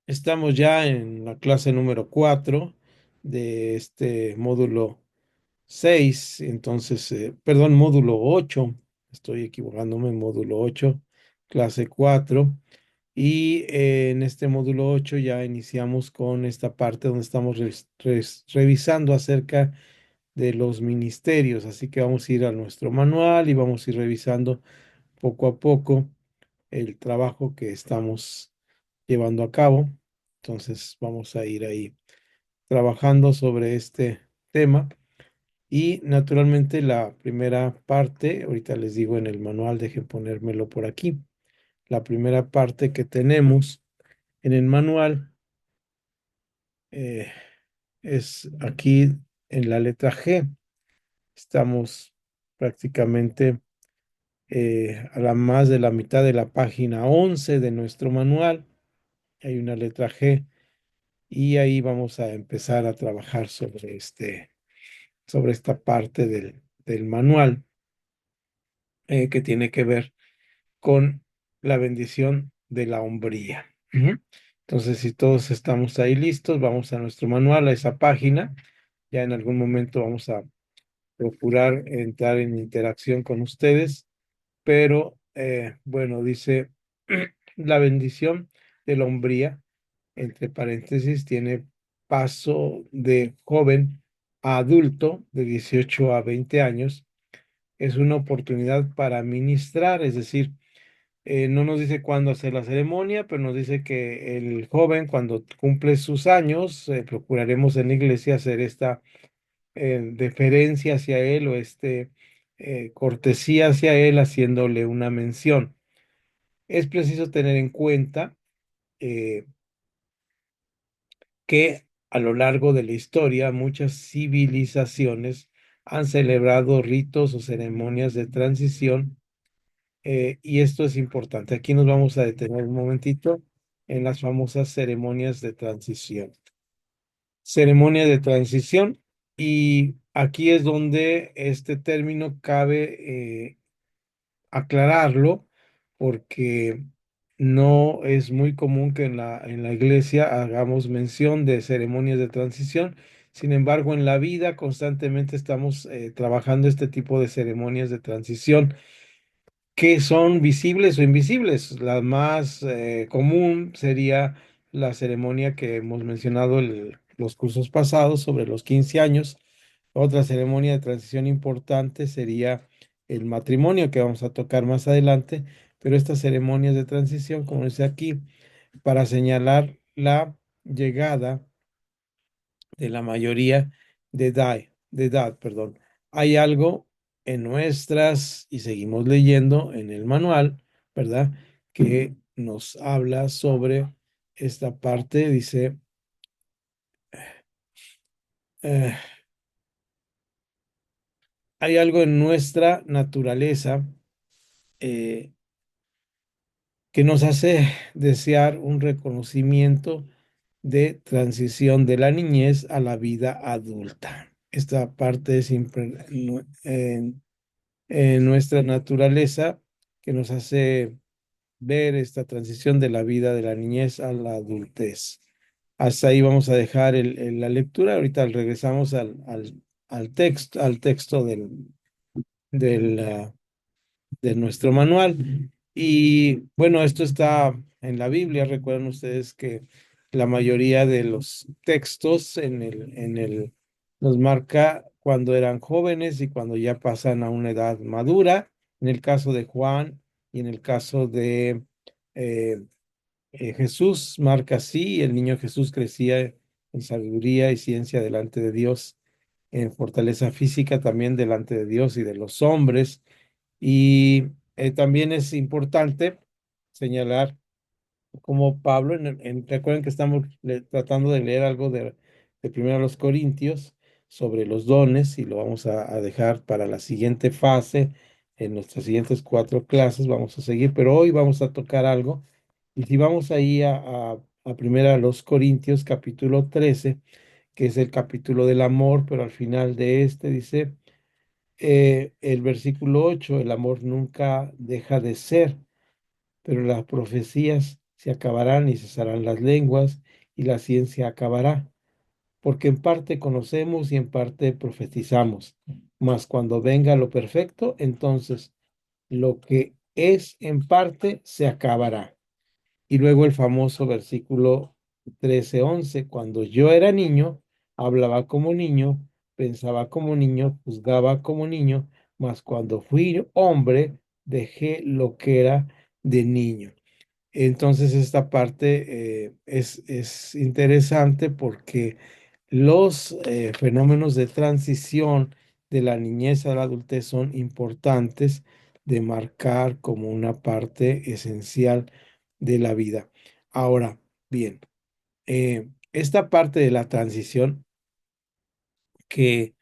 Estamos ya en la clase número 4 de este módulo 6, entonces, perdón, módulo 8. Estoy equivocándome, módulo 8, clase 4. Y en este módulo 8 ya iniciamos con esta parte donde estamos revisando acerca de los ministerios, así que vamos a ir a nuestro manual y vamos a ir revisando poco a poco el trabajo que estamos llevando a cabo. Entonces vamos a ir ahí trabajando sobre este tema y naturalmente la primera parte, ahorita les digo en el manual, dejen ponérmelo por aquí. La primera parte que tenemos en el manual eh, es aquí en la letra G. Estamos prácticamente a la más de la mitad de la página 11 de nuestro manual. Hay una letra G y ahí vamos a empezar a trabajar sobre esta parte del manual que tiene que ver con la bendición de la hombría. Ujú. Entonces, si todos estamos ahí listos, vamos a nuestro manual, a esa página. Ya en algún momento vamos a procurar entrar en interacción con ustedes, pero bueno, dice la bendición de la hombría, entre paréntesis, tiene paso de joven a adulto de 18 a 20 años. Es una oportunidad para ministrar, es decir, no nos dice cuándo hacer la ceremonia, pero nos dice que el joven, cuando cumple sus años, procuraremos en la iglesia hacer esta deferencia hacia él o cortesía hacia él, haciéndole una mención. Es preciso tener en cuenta eh, que a lo largo de la historia muchas civilizaciones han celebrado ritos o ceremonias de transición, y esto es importante. Aquí nos vamos a detener un momentito en las famosas ceremonias de transición. Ceremonia de transición, y aquí es donde este término cabe aclararlo, porque no es muy común que en la iglesia hagamos mención de ceremonias de transición. Sin embargo, en la vida constantemente estamos trabajando este tipo de ceremonias de transición que son visibles o invisibles. La más común sería la ceremonia que hemos mencionado en los cursos pasados sobre los 15 años. Otra ceremonia de transición importante sería el matrimonio, que vamos a tocar más adelante, pero estas ceremonias de transición, como dice aquí, para señalar la llegada de la mayoría de edad, perdón. Hay algo en nuestras, y seguimos leyendo en el manual, ¿verdad? Que nos habla sobre esta parte, dice, eh, hay algo en nuestra naturaleza eh, que nos hace desear un reconocimiento de transición de la niñez a la vida adulta. Esta parte es en nuestra naturaleza que nos hace ver esta transición de la vida de la niñez a la adultez. Hasta ahí vamos a dejar la lectura. Ahorita regresamos al texto del, ah, de nuestro manual. Y bueno, esto está en la Biblia. Recuerden ustedes que la mayoría de los textos nos marca cuando eran jóvenes y cuando ya pasan a una edad madura. En el caso de Juan y en el caso de eh, Jesús, marca así: el niño Jesús crecía en sabiduría y ciencia delante de Dios, en fortaleza física también delante de Dios y de los hombres. Y también es importante señalar como Pablo, recuerden que estamos tratando de leer algo de primero los Corintios sobre los dones, y lo vamos a dejar para la siguiente fase, en nuestras siguientes 4 clases vamos a seguir, pero hoy vamos a tocar algo. Y si vamos ahí a primero a los Corintios capítulo 13, que es el capítulo del amor, pero al final de este dice el versículo 8: el amor nunca deja de ser, pero las profecías se acabarán y cesarán las lenguas, y la ciencia acabará, porque en parte conocemos y en parte profetizamos. Mas cuando venga lo perfecto, entonces lo que es en parte se acabará. Y luego el famoso versículo 13:11: cuando yo era niño, hablaba como niño, pensaba como niño, juzgaba como niño, mas cuando fui hombre, dejé lo que era de niño. Entonces esta parte es interesante porque los fenómenos de transición de la niñez a la adultez son importantes de marcar como una parte esencial de la vida. Ahora, bien, esta parte de la transición que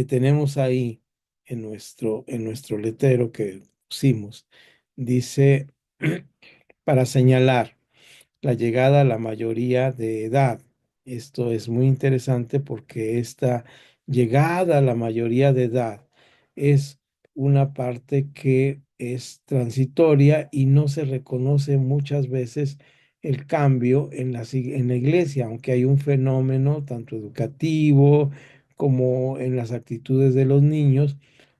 tenemos ahí en nuestro letrero que pusimos, dice para señalar la llegada a la mayoría de edad. Esto es muy interesante porque esta llegada a la mayoría de edad es una parte que es transitoria y no se reconoce muchas veces el cambio en la iglesia, aunque hay un fenómeno tanto educativo como en las actitudes de los niños,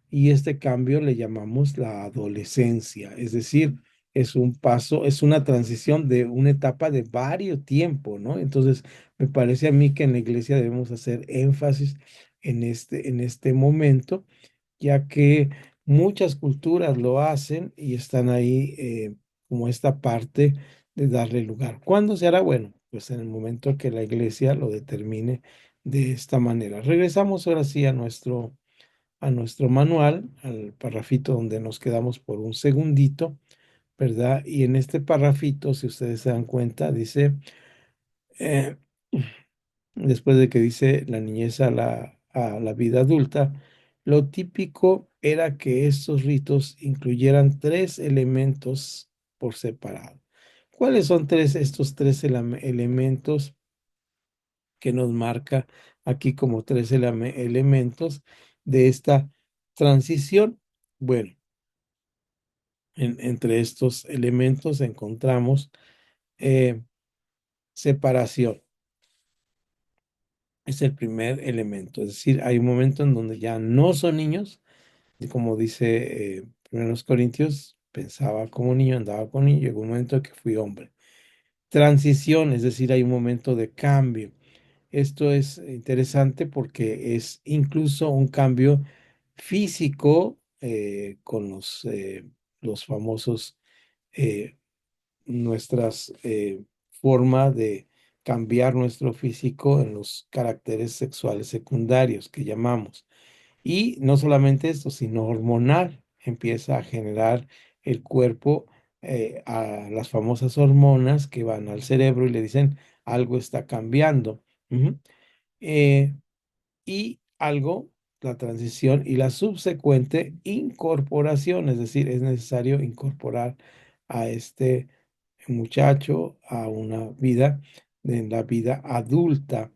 y este cambio le llamamos la adolescencia, es decir, es un paso, es una transición de una etapa de varios tiempo, ¿no? Entonces, me parece a mí que en la iglesia debemos hacer énfasis en este momento, ya que muchas culturas lo hacen y están ahí como esta parte de darle lugar. ¿Cuándo se hará? Bueno, pues en el momento que la iglesia lo determine de esta manera. Regresamos ahora sí a nuestro manual, al parrafito donde nos quedamos por un segundito, ¿verdad? Y en este parrafito, si ustedes se dan cuenta, dice, eh, después de que dice la niñez a la vida adulta, lo típico era que estos ritos incluyeran tres elementos por separado. ¿Cuáles son estos tres elementos que nos marca aquí como tres elementos de esta transición? Bueno, entre estos elementos encontramos eh, separación. Es el primer elemento. Es decir, hay un momento en donde ya no son niños, y como dice 1 Corintios, pensaba como niño, andaba con niño, llegó un momento en que fui hombre. Transición, es decir, hay un momento de cambio. Esto es interesante porque es incluso un cambio físico con los famosos eh, nuestras forma de cambiar nuestro físico en los caracteres sexuales secundarios que llamamos. Y no solamente esto, sino hormonal. Empieza a generar el cuerpo a las famosas hormonas que van al cerebro y le dicen algo está cambiando. Ujú. Eh, y algo, la transición y la subsecuente incorporación, es decir, es necesario incorporar a este muchacho a una vida, en la vida adulta.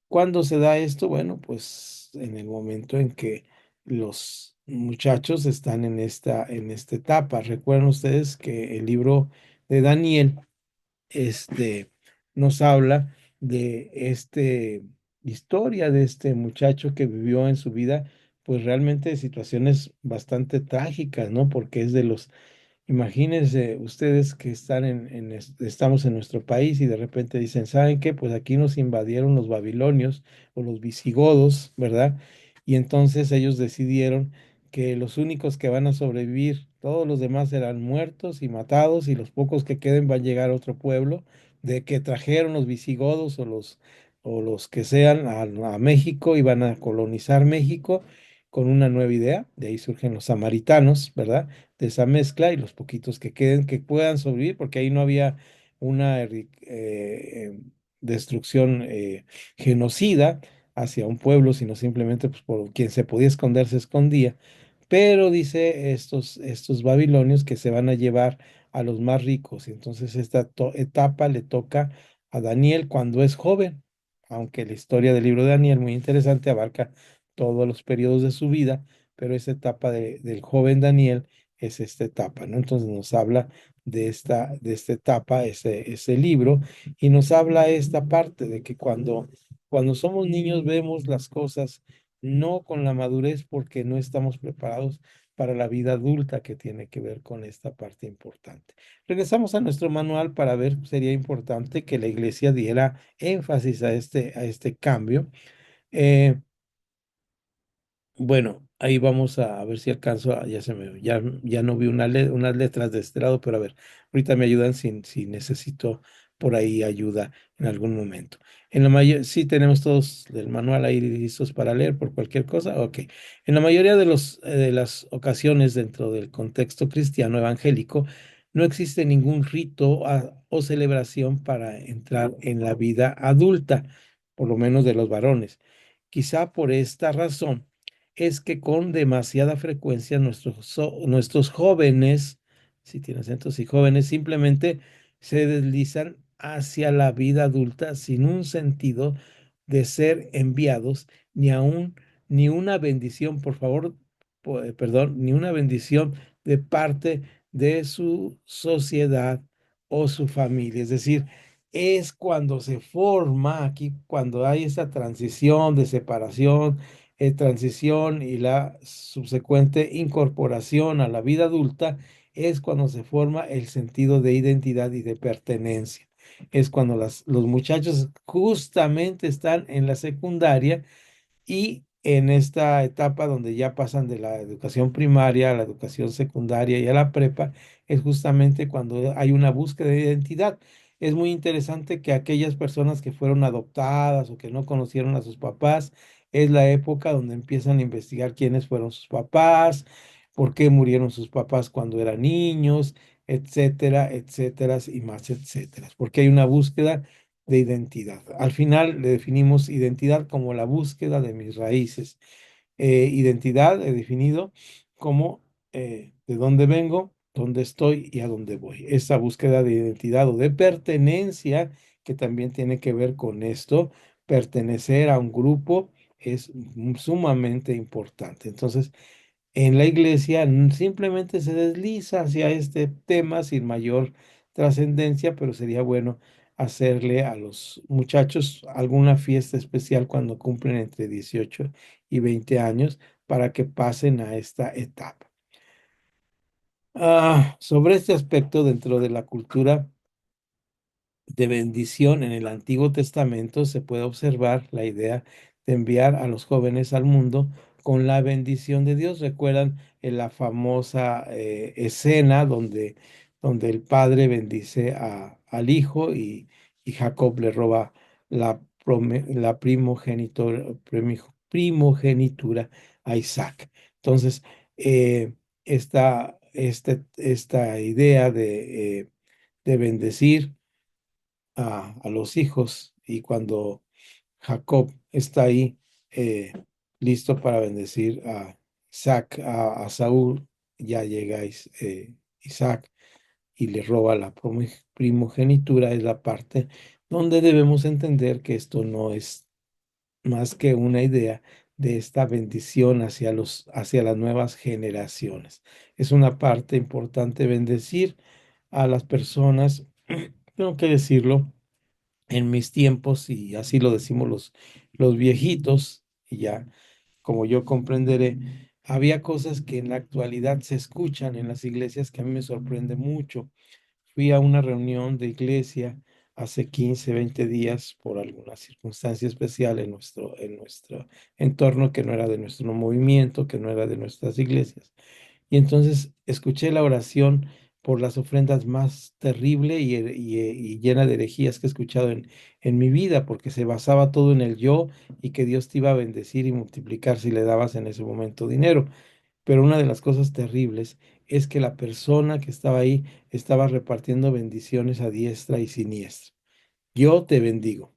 ¿Cuándo se da esto? Bueno, pues en el momento en que los muchachos están en esta etapa. Recuerden ustedes que el libro de Daniel nos habla de historia de este muchacho que vivió en su vida, pues realmente situaciones bastante trágicas, ¿no? Porque es de los. Imagínense ustedes que estamos en nuestro país y de repente dicen, ¿saben qué? Pues aquí nos invadieron los babilonios o los visigodos, ¿verdad? Y entonces ellos decidieron que los únicos que van a sobrevivir, todos los demás serán muertos y matados y los pocos que queden van a llegar a otro pueblo de que trajeron los visigodos o los que sean a México y van a colonizar México con una nueva idea. De ahí surgen los samaritanos, ¿verdad? De esa mezcla y los poquitos que queden, que puedan sobrevivir, porque ahí no había una destrucción genocida hacia un pueblo, sino simplemente pues, por quien se podía esconder se escondía. Pero dice estos babilonios que se van a llevar a los más ricos. Y entonces esta etapa le toca a Daniel cuando es joven, aunque la historia del libro de Daniel, muy interesante, abarca todos los periodos de su vida, pero esa etapa del joven Daniel es esta etapa, ¿no? Entonces nos habla de esta etapa, ese libro, y nos habla esta parte de que cuando somos niños vemos las cosas no con la madurez porque no estamos preparados para la vida adulta que tiene que ver con esta parte importante. Regresamos a nuestro manual para ver, sería importante que la iglesia diera énfasis a este cambio. Eh, bueno, ahí vamos a ver si alcanzo, ya no vi unas letras de este lado, pero a ver, ahorita me ayudan si necesito por ahí ayuda en algún momento. Sí tenemos todos el manual ahí listos para leer por cualquier cosa. Ok. En la mayoría de las ocasiones dentro del contexto cristiano evangélico, no existe ningún rito o celebración para entrar en la vida adulta, por lo menos de los varones. Quizá por esta razón es que con demasiada frecuencia nuestros jóvenes, si tienen acentos y jóvenes, simplemente se deslizan hacia la vida adulta sin un sentido de ser enviados, ni aún ni una bendición, por favor, perdón, ni una bendición de parte de su sociedad o su familia. Es decir, es cuando se forma aquí, cuando hay esa transición de separación, transición y la subsecuente incorporación a la vida adulta, es cuando se forma el sentido de identidad y de pertenencia. Es cuando los muchachos justamente están en la secundaria y en esta etapa donde ya pasan de la educación primaria a la educación secundaria y a la prepa, es justamente cuando hay una búsqueda de identidad. Es muy interesante que aquellas personas que fueron adoptadas o que no conocieron a sus papás, es la época donde empiezan a investigar quiénes fueron sus papás, por qué murieron sus papás cuando eran niños, etcétera, etcétera, y más, etcétera. Porque hay una búsqueda de identidad. Al final le definimos identidad como la búsqueda de mis raíces. Identidad he definido como de dónde vengo, dónde estoy y a dónde voy. Esa búsqueda de identidad o de pertenencia, que también tiene que ver con esto, pertenecer a un grupo es sumamente importante. Entonces, en la iglesia simplemente se desliza hacia este tema sin mayor trascendencia, pero sería bueno hacerle a los muchachos alguna fiesta especial cuando cumplen entre 18 y 20 años para que pasen a esta etapa. Sobre este aspecto dentro de la cultura de bendición en el Antiguo Testamento se puede observar la idea de enviar a los jóvenes al mundo con la bendición de Dios. ¿Recuerdan en la famosa escena donde el padre bendice al hijo y Jacob le roba la primogenitura a Isaac? Entonces, esta idea de bendecir a los hijos y cuando Jacob está ahí listo para bendecir a Isaac, a Saúl, ya llega Isaac y le roba la primogenitura, es la parte donde debemos entender que esto no es más que una idea de esta bendición hacia las nuevas generaciones. Es una parte importante bendecir a las personas, tengo que decirlo en mis tiempos, y así lo decimos los viejitos, y ya como yo comprenderé, había cosas que en la actualidad se escuchan en las iglesias que a mí me sorprende mucho. Fui a una reunión de iglesia hace 15 20 días por alguna circunstancia especial en nuestro entorno que no era de nuestro movimiento, que no era de nuestras iglesias. Y entonces escuché la oración por las ofrendas más terrible y llena de herejías que he escuchado en mi vida, porque se basaba todo en el yo y que Dios te iba a bendecir y multiplicar si le dabas en ese momento dinero. Pero una de las cosas terribles es que la persona que estaba ahí estaba repartiendo bendiciones a diestra y siniestra. Yo te bendigo.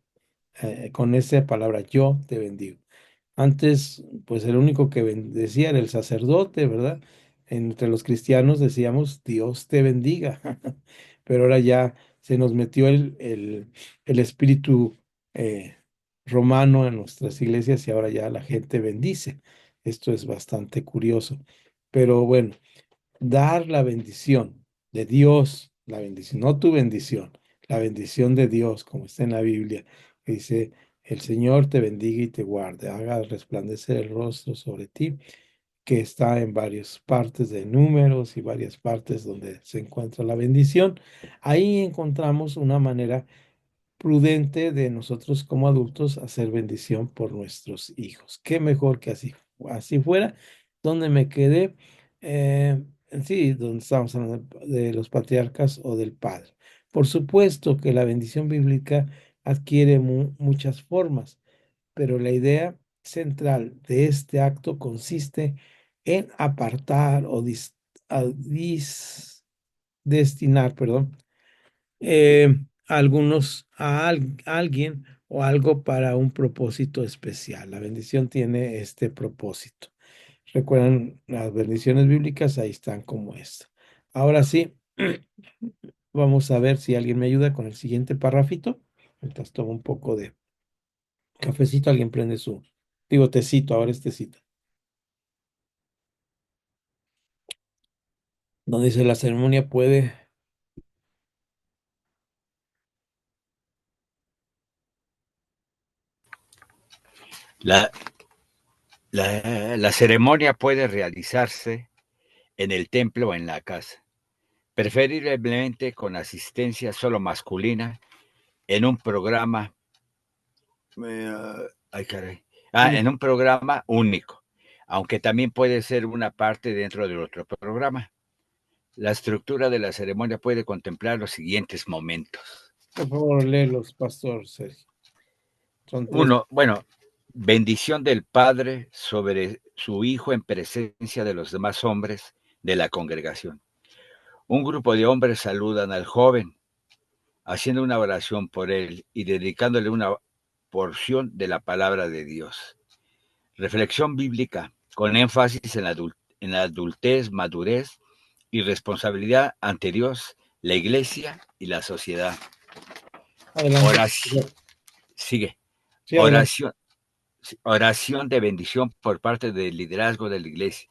Con esa palabra, yo te bendigo. Antes, pues el único que bendecía era el sacerdote, ¿verdad? Entre los cristianos decíamos, Dios te bendiga. Pero ahora ya se nos metió el espíritu eh, romano en nuestras iglesias y ahora ya la gente bendice. Esto es bastante curioso. Pero bueno, dar la bendición de Dios la bendición, no tu bendición, la bendición de Dios, como está en la Biblia, que dice, el Señor te bendiga y te guarde, haga resplandecer el rostro sobre ti, que está en varias partes de números y varias partes donde se encuentra la bendición. Ahí encontramos una manera prudente de nosotros como adultos hacer bendición por nuestros hijos. Qué mejor que así fuera, donde me quedé, eh, sí, donde estamos hablando de los patriarcas o del padre. Por supuesto que la bendición bíblica adquiere muchas formas, pero la idea central de este acto consiste en apartar o destinar, perdón, alguien o algo para un propósito especial. La bendición tiene este propósito. Recuerdan las bendiciones bíblicas, ahí están como esta. Ahora sí, vamos a ver si alguien me ayuda con el siguiente parrafito. Mientras tomo un poco de cafecito, alguien prende digo, tecito, ahora es tecito. Donde dice la ceremonia puede. La, la ceremonia puede realizarse en el templo o en la casa, preferiblemente con asistencia solo masculina en un programa, ay caray, en un programa único, aunque también puede ser una parte dentro del otro programa. La estructura de la ceremonia puede contemplar los siguientes momentos. Por favor, léelos, Pastor Sergio. Son tres. Uno, bueno, bendición del Padre sobre su Hijo en presencia de los demás hombres de la congregación. Un grupo de hombres saludan al joven, haciendo una oración por él y dedicándole una porción de la palabra de Dios. Reflexión bíblica con énfasis en la adultez, madurez y responsabilidad ante Dios, la iglesia y la sociedad. Adelante. Oración, sigue. Sí, adelante. Oración, oración de bendición por parte del liderazgo de la iglesia.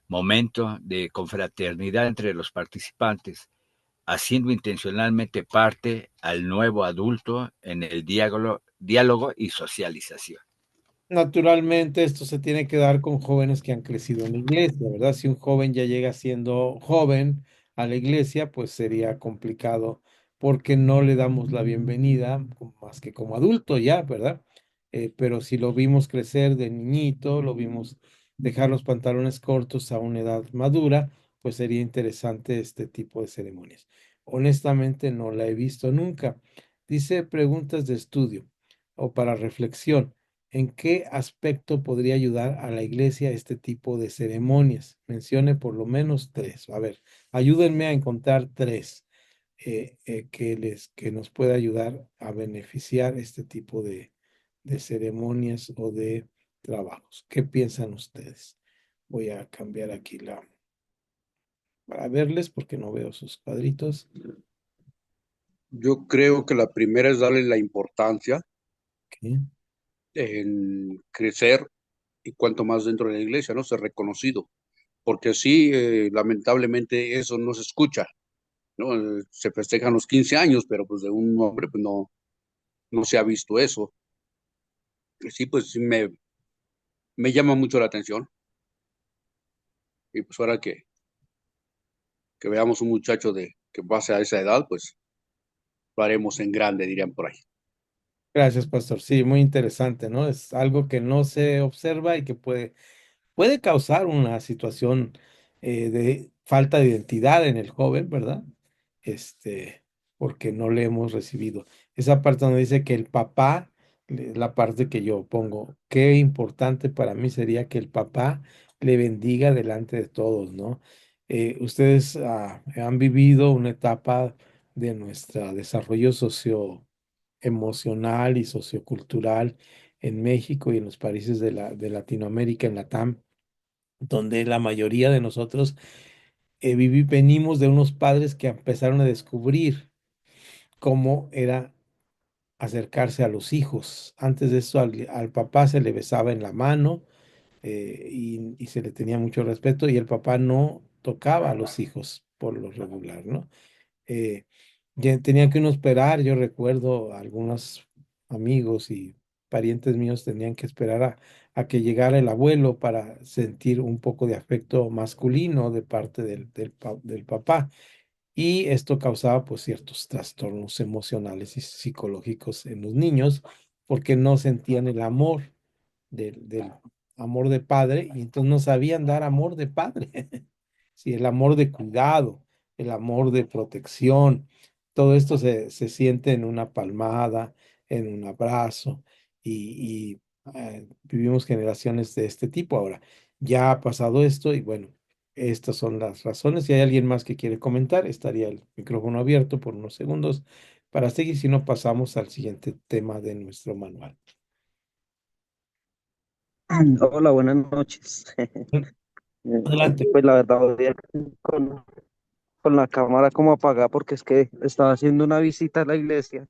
Momento de confraternidad entre los participantes, haciendo intencionalmente parte al nuevo adulto en el diálogo y socialización. Naturalmente, esto se tiene que dar con jóvenes que han crecido en la iglesia, ¿verdad? Si un joven ya llega siendo joven a la iglesia, pues sería complicado porque no le damos la bienvenida más que como adulto ya, ¿verdad? Pero si lo vimos crecer de niñito, lo vimos dejar los pantalones cortos a una edad madura, pues sería interesante este tipo de ceremonias. Honestamente, no la he visto nunca. Dice preguntas de estudio o para reflexión. ¿En qué aspecto podría ayudar a la iglesia este tipo de ceremonias? Mencione por lo menos tres. A ver, ayúdenme a encontrar tres que nos pueda ayudar a beneficiar este tipo de ceremonias o de trabajos. ¿Qué piensan ustedes? Voy a cambiar aquí para verles porque no veo sus cuadritos. Yo creo que la primera es darle la importancia Ok. en crecer y cuanto más dentro de la iglesia, ¿no? Ser reconocido. Porque sí, lamentablemente eso no se escucha, ¿no? Se festejan los 15 años, pero pues de un hombre pues no se ha visto eso. Y sí, pues sí me llama mucho la atención. Y pues ahora que veamos un muchacho que pase a esa edad, pues lo haremos en grande, dirían por ahí. Gracias, pastor. Sí, muy interesante, ¿no? Es algo que no se observa y que puede causar una situación de falta de identidad en el joven, ¿verdad? Este, porque no le hemos recibido. Esa parte donde dice que el papá, la parte que yo pongo, qué importante para mí sería que el papá le bendiga delante de todos, ¿no? Ustedes han vivido una etapa de nuestro desarrollo socioemocional y sociocultural en México y en los países de Latinoamérica, en Latam, donde la mayoría de nosotros venimos de unos padres que empezaron a descubrir cómo era acercarse a los hijos. Antes de eso, al papá se le besaba en la mano y se le tenía mucho respeto y el papá no tocaba a los hijos por lo regular, ¿no? eh, ya tenían que uno esperar. Yo recuerdo algunos amigos y parientes míos tenían que esperar a que llegara el abuelo para sentir un poco de afecto masculino de parte del papá. Y esto causaba pues ciertos trastornos emocionales y psicológicos en los niños porque no sentían el amor del amor de padre y entonces no sabían dar amor de padre. Sí, el amor de cuidado, el amor de protección, todo esto se siente en una palmada, en un abrazo y vivimos generaciones de este tipo ahora. Ya ha pasado esto y bueno, estas son las razones. Si hay alguien más que quiere comentar, estaría el micrófono abierto por unos segundos para seguir, si no pasamos al siguiente tema de nuestro manual. Hola, buenas noches. Adelante. Pues la verdad voy aquí con la cámara como apagada porque es que estaba haciendo una visita a la iglesia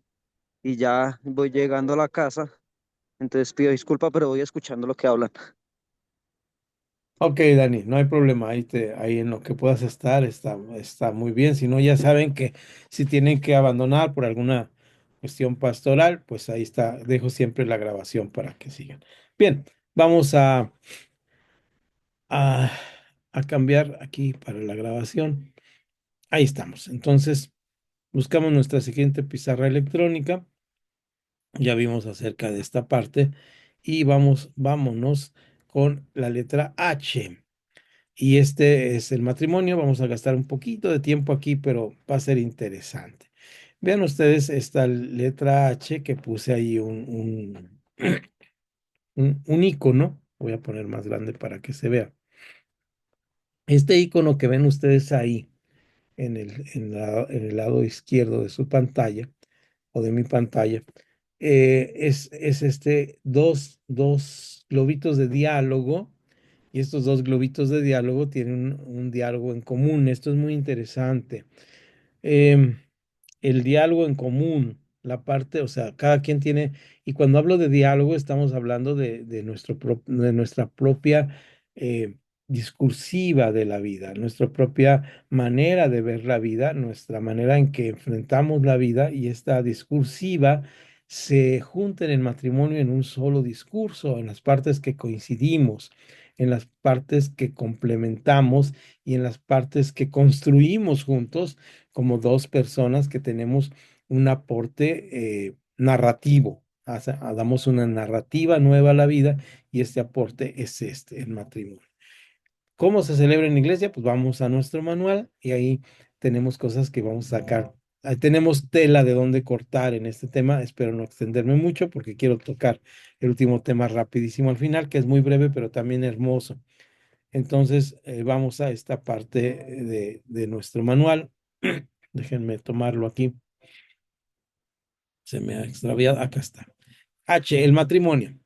y ya voy llegando a la casa. Entonces pido disculpa, pero voy escuchando lo que hablan. Ok, Dani, no hay problema. Ahí en lo que puedas estar está muy bien. Si no, ya saben que si tienen que abandonar por alguna cuestión pastoral, pues ahí está. Dejo siempre la grabación para que sigan. Bien, vamos a, a cambiar aquí para la grabación. Ahí estamos. Entonces, buscamos nuestra siguiente pizarra electrónica. Ya vimos acerca de esta parte y vámonos con la letra H. Y este es el matrimonio. Vamos a gastar un poquito de tiempo aquí, pero va a ser interesante. Vean ustedes esta letra H que puse ahí un icono. Voy a poner más grande para que se vea. Este icono que ven ustedes ahí en el lado izquierdo de su pantalla o de mi pantalla, es dos globitos de diálogo y estos dos globitos de diálogo tienen un diálogo en común. Esto es muy interesante. Em, el diálogo en común, la parte, o sea, cada quien tiene, y cuando hablo de diálogo estamos hablando de nuestra propia discursiva de la vida, nuestra propia manera de ver la vida, nuestra manera en que enfrentamos la vida y esta discursiva se junta en el matrimonio en un solo discurso, en las partes que coincidimos, en las partes que complementamos y en las partes que construimos juntos como dos personas que tenemos un aporte narrativo. Damos una narrativa nueva a la vida y este aporte es el matrimonio. ¿Cómo se celebra en la iglesia? Pues vamos a nuestro manual y ahí tenemos cosas que vamos a sacar. Ahí tenemos tela de dónde cortar en este tema. Espero no extenderme mucho porque quiero tocar el último tema rapidísimo al final, que es muy breve, pero también hermoso. Entonces, vamos a esta parte de nuestro manual. Déjenme tomarlo aquí. Se me ha extraviado. Acá está. H, el matrimonio.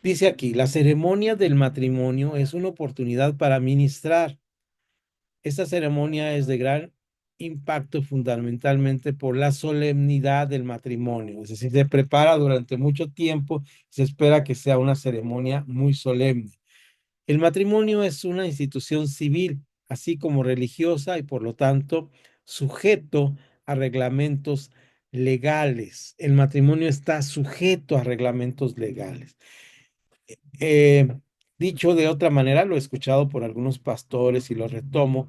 Dice aquí, la ceremonia del matrimonio es una oportunidad para ministrar. Esta ceremonia es de gran impacto fundamentalmente por la solemnidad del matrimonio. Es decir, se prepara durante mucho tiempo. Se espera que sea una ceremonia muy solemne. El matrimonio es una institución civil, así como religiosa y por lo tanto sujeto a reglamentos legales. El matrimonio está sujeto a reglamentos legales. Eh, Dicho de otra manera, lo he escuchado por algunos pastores y lo retomo,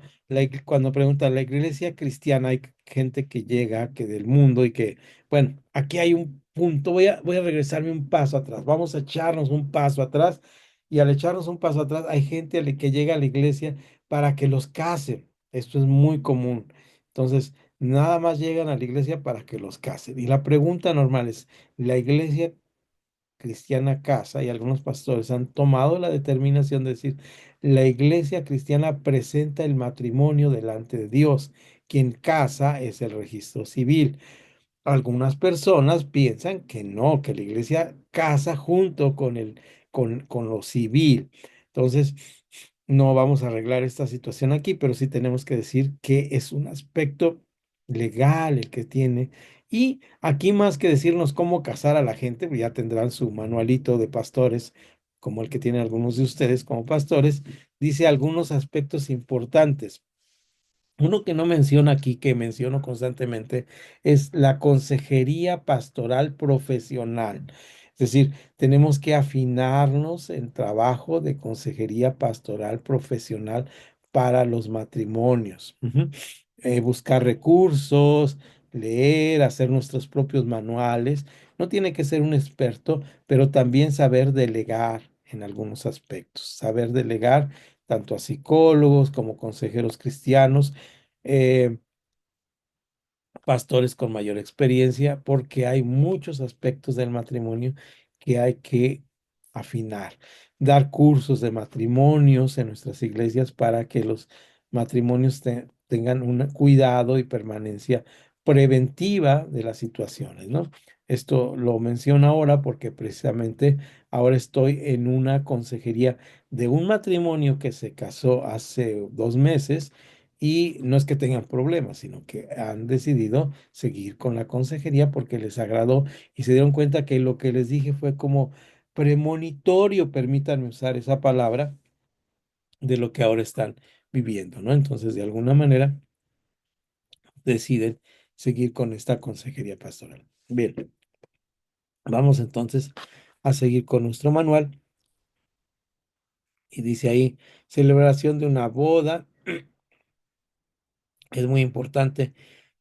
cuando preguntan, la iglesia cristiana, hay gente que llega, que del mundo y que, bueno, aquí hay un punto, voy a regresarme un paso atrás, vamos a echarnos un paso atrás y al echarnos un paso atrás hay gente que llega a la iglesia para que los casen. Esto es muy común. Entonces, nada más llegan a la iglesia para que los casen. Y la pregunta normal es, ¿la iglesia cristiana casa y algunos pastores han tomado la determinación de decir, la iglesia cristiana presenta el matrimonio delante de Dios? Quien casa es el registro civil. Algunas personas piensan que no, que la iglesia casa junto con lo civil. Entonces, no vamos a arreglar esta situación aquí, pero sí tenemos que decir que es un aspecto legal el que tiene. Y aquí más que decirnos cómo casar a la gente, pues ya tendrán su manualito de pastores, como el que tienen algunos de ustedes como pastores, dice algunos aspectos importantes. Uno que no menciona aquí, que menciono constantemente, es la consejería pastoral profesional. Es decir, tenemos que afinarnos en trabajo de consejería pastoral profesional para los matrimonios. Ujú. Buscar recursos, leer, hacer nuestros propios manuales. No tiene que ser un experto, pero también saber delegar en algunos aspectos. Saber delegar tanto a psicólogos como consejeros cristianos, eh, pastores con mayor experiencia, porque hay muchos aspectos del matrimonio que hay que afinar. Dar cursos de matrimonios en nuestras iglesias para que los matrimonios tengan un cuidado y permanencia preventiva de las situaciones, ¿no? Esto lo menciono ahora porque precisamente ahora estoy en una consejería de un matrimonio que se casó hace 2 meses y no es que tengan problemas, sino que han decidido seguir con la consejería porque les agradó y se dieron cuenta que lo que les dije fue como premonitorio, permítanme usar esa palabra, de lo que ahora están viviendo, ¿no? Entonces, de alguna manera, deciden seguir con esta consejería pastoral. Bien, vamos entonces a seguir con nuestro manual y dice ahí, celebración de una boda. Es muy importante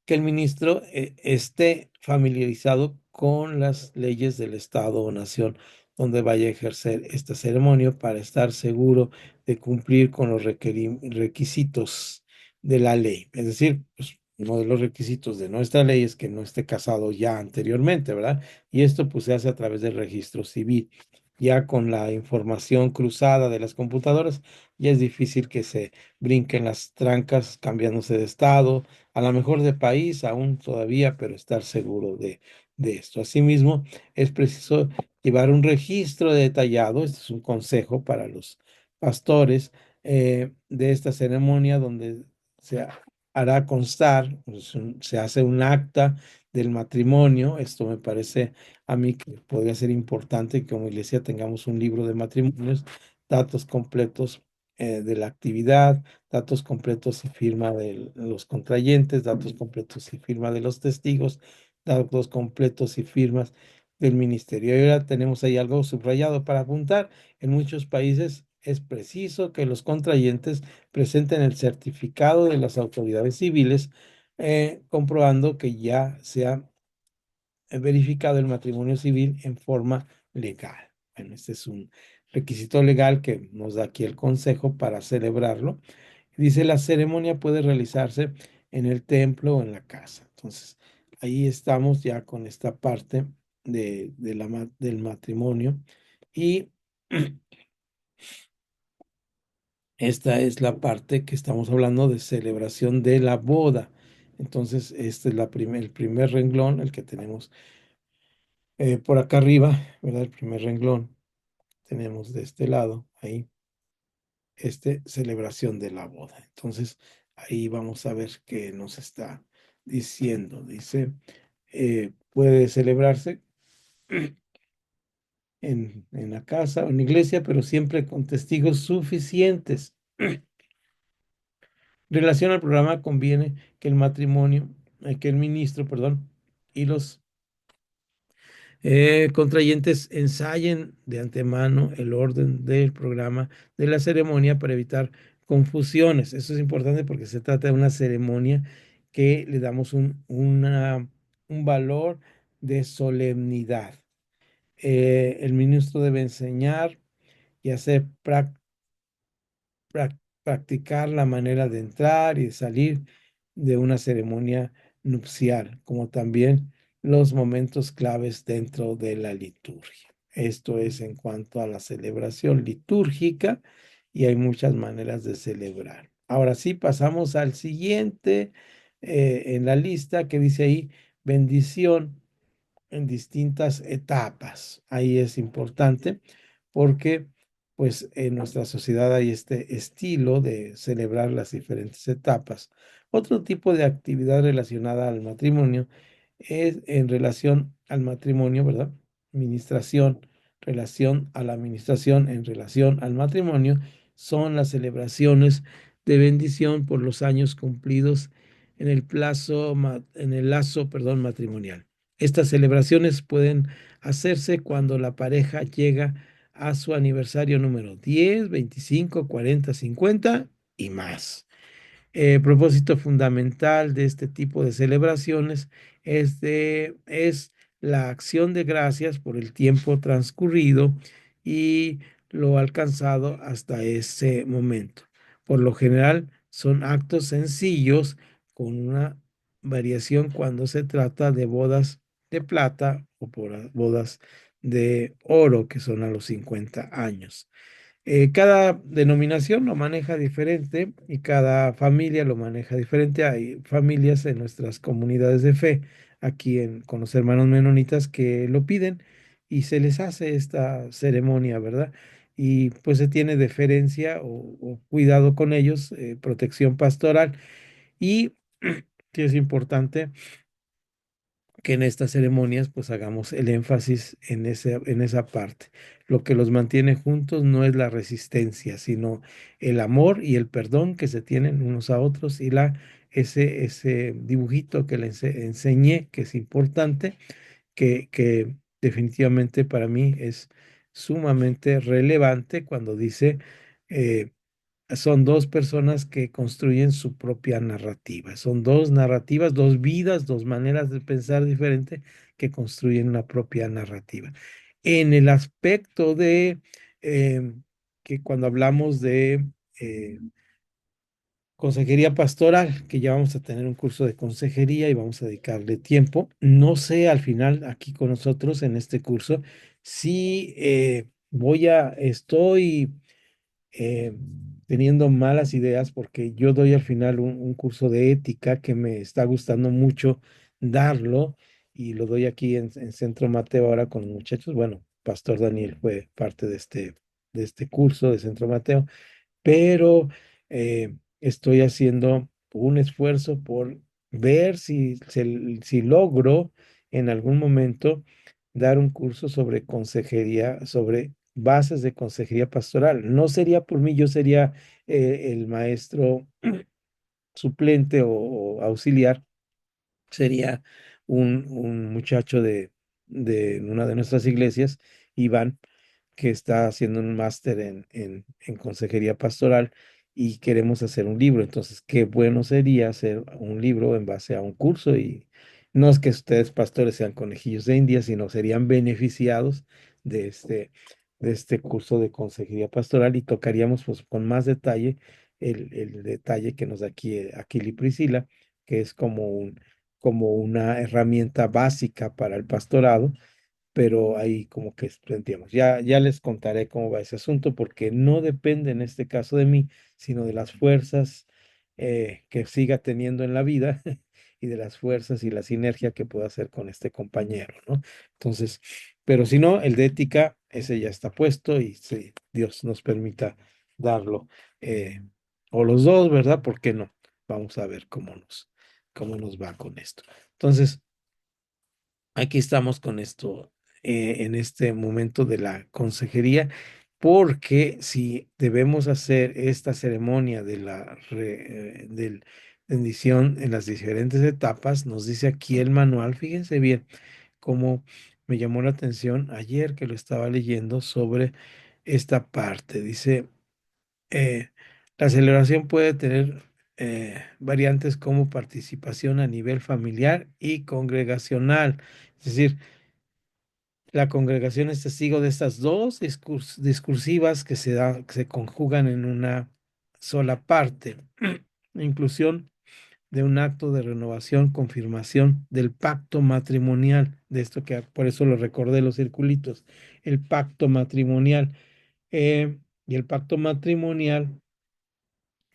que el ministro esté familiarizado con las leyes del estado o nación donde vaya a ejercer esta ceremonia para estar seguro de cumplir con los requisitos de la ley. Es decir, pues, uno de los requisitos de nuestra ley es que no esté casado ya anteriormente, ¿verdad? Y esto pues se hace a través del registro civil. Ya con la información cruzada de las computadoras, ya es difícil que se brinquen las trancas cambiándose de estado, a lo mejor de país aún todavía, pero estar seguro de esto. Asimismo, es preciso llevar un registro detallado, este es un consejo para los pastores, de esta ceremonia donde se hará constar, pues, se hace un acta del matrimonio. Esto me parece a mí que podría ser importante que como iglesia tengamos un libro de matrimonios, datos completos de la actividad, datos completos y firma de los contrayentes, datos completos y firma de los testigos, datos completos y firmas del ministerio. Y ahora tenemos ahí algo subrayado para apuntar. En muchos países es preciso que los contrayentes presenten el certificado de las autoridades civiles, comprobando que ya se ha verificado el matrimonio civil en forma legal. Bueno, este es un requisito legal que nos da aquí el consejo para celebrarlo. Dice, la ceremonia puede realizarse en el templo o en la casa. Entonces, ahí estamos ya con esta parte del matrimonio. Y esta es la parte que estamos hablando de celebración de la boda. Entonces, este es el primer renglón, el que tenemos por acá arriba, ¿verdad? El primer renglón tenemos de este lado, ahí, celebración de la boda. Entonces, ahí vamos a ver qué nos está diciendo. Dice, puede celebrarse en la casa o en la iglesia, pero siempre con testigos suficientes. En relación al programa, conviene que que el ministro, perdón, y los contrayentes ensayen de antemano el orden del programa de la ceremonia para evitar confusiones. Eso es importante porque se trata de una ceremonia que le damos un valor de solemnidad. El ministro debe enseñar y hacer practicar la manera de entrar y de salir de una ceremonia nupcial, como también los momentos claves dentro de la liturgia. Esto es en cuanto a la celebración litúrgica y hay muchas maneras de celebrar. Ahora sí, pasamos al siguiente en la lista que dice ahí bendición en distintas etapas. Ahí es importante porque pues en nuestra sociedad hay este estilo de celebrar las diferentes etapas. Otro tipo de actividad relacionada al matrimonio es en relación al matrimonio, ¿verdad? Administración, relación a la administración en relación al matrimonio, son las celebraciones de bendición por los años cumplidos en en el lazo, perdón, matrimonial. Estas celebraciones pueden hacerse cuando la pareja llega a su aniversario número 10, 25, 40, 50 y más. Propósito fundamental de este tipo de celebraciones es la acción de gracias por el tiempo transcurrido y lo alcanzado hasta ese momento. Por lo general, son actos sencillos con una variación cuando se trata de bodas de plata o por bodas de oro, que son a los 50 años. Cada denominación lo maneja diferente y cada familia lo maneja diferente. Hay familias en nuestras comunidades de fe, con los hermanos menonitas, que lo piden y se les hace esta ceremonia, ¿verdad? Y pues se tiene deferencia o cuidado con ellos, protección pastoral. Y sí es importante que en estas ceremonias pues hagamos el énfasis en esa parte. Lo que los mantiene juntos no es la resistencia, sino el amor y el perdón que se tienen unos a otros y ese dibujito que les enseñé, que es importante, que definitivamente para mí es sumamente relevante cuando dice... eh, son dos personas que construyen su propia narrativa. Son dos narrativas, dos vidas, dos maneras de pensar diferente que construyen una propia narrativa. En el aspecto de que cuando hablamos de consejería pastoral, que ya vamos a tener un curso de consejería y vamos a dedicarle tiempo, no sé al final aquí con nosotros en este curso si estoy eh, teniendo malas ideas porque yo doy al final un curso de ética que me está gustando mucho darlo y lo doy aquí en Centro Mateo ahora con los muchachos. Bueno, Pastor Daniel fue parte de este curso de Centro Mateo, pero estoy haciendo un esfuerzo por ver si logro en algún momento dar un curso sobre consejería, sobre bases de consejería pastoral. No sería por mí, yo sería el maestro suplente o auxiliar, sería un muchacho de una de nuestras iglesias, Iván, que está haciendo un máster en consejería pastoral y queremos hacer un libro. Entonces, qué bueno sería hacer un libro en base a un curso y no es que ustedes pastores sean conejillos de India, sino serían beneficiados de de este curso de consejería pastoral y tocaríamos pues con más detalle el detalle que nos da aquí Priscila, que es como una herramienta básica para el pastorado, pero ahí como que planteamos. Ya les contaré cómo va ese asunto, porque no depende en este caso de mí, sino de las fuerzas que siga teniendo en la vida y de las fuerzas y la sinergia que pueda hacer con este compañero, ¿no? Entonces, pero si no, el de ética, ese ya está puesto y si Dios nos permita darlo, eh, o los dos, ¿verdad? ¿Por qué no? Vamos a ver cómo nos va con esto. Entonces, aquí estamos con esto en este momento de la consejería, porque si debemos hacer esta ceremonia de del bendición en las diferentes etapas, nos dice aquí el manual, fíjense bien cómo me llamó la atención ayer que lo estaba leyendo sobre esta parte. Dice, eh, la celebración puede tener variantes como participación a nivel familiar y congregacional. Es decir, la congregación es testigo de estas dos discursivas que se conjugan en una sola parte. Inclusión de un acto de renovación, confirmación del pacto matrimonial, de esto que por eso lo recordé los circulitos, el pacto matrimonial. Y el pacto matrimonial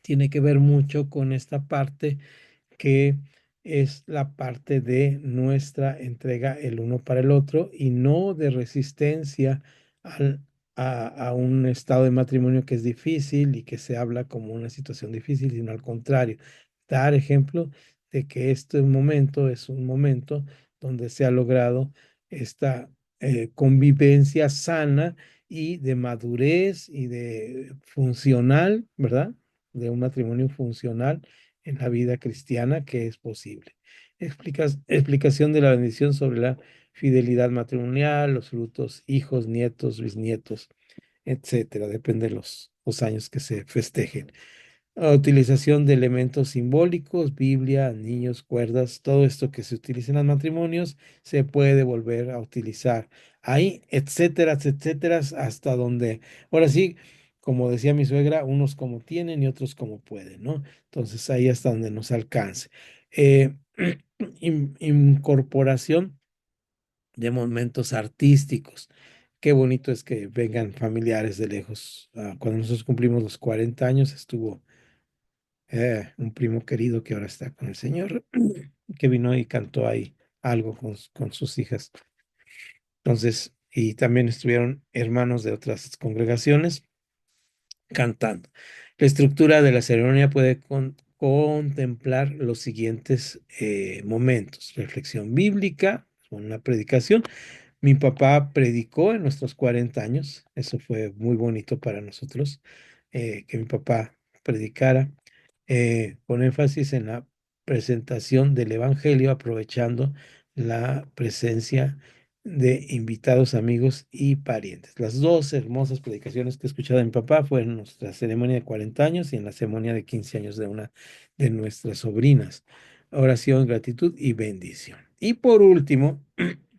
tiene que ver mucho con esta parte que es la parte de nuestra entrega el uno para el otro y no de resistencia a un estado de matrimonio que es difícil y que se habla como una situación difícil, sino al contrario, dar ejemplo de que este momento es un momento donde se ha logrado esta convivencia sana y de madurez y de funcional, ¿verdad? de un matrimonio funcional en la vida cristiana que es posible. Explicación de la bendición sobre la fidelidad matrimonial, los frutos, hijos, nietos, bisnietos, etcétera. Depende de los años que se festejen. Utilización de elementos simbólicos, Biblia, anillos, cuerdas, todo esto que se utiliza en los matrimonios se puede volver a utilizar ahí, etcétera, etcétera, hasta donde, ahora sí, como decía mi suegra, unos como tienen y otros como pueden, ¿no? Entonces ahí hasta donde nos alcance. Eh, Incorporación de momentos artísticos. Qué bonito es que vengan familiares de lejos. Cuando nosotros cumplimos los 40 años estuvo un primo querido que ahora está con el Señor, que vino y cantó ahí algo con sus hijas. Entonces, y también estuvieron hermanos de otras congregaciones cantando. La estructura de la ceremonia puede contemplar los siguientes momentos: reflexión bíblica, una predicación. Mi papá predicó en nuestros 40 años, eso fue muy bonito para nosotros, que mi papá predicara, con énfasis en la presentación del Evangelio, aprovechando la presencia de invitados, amigos y parientes. Las dos hermosas predicaciones que he escuchado de mi papá fueron en nuestra ceremonia de 40 años y en la ceremonia de 15 años de una de nuestras sobrinas. Oración, gratitud y bendición. Y por último,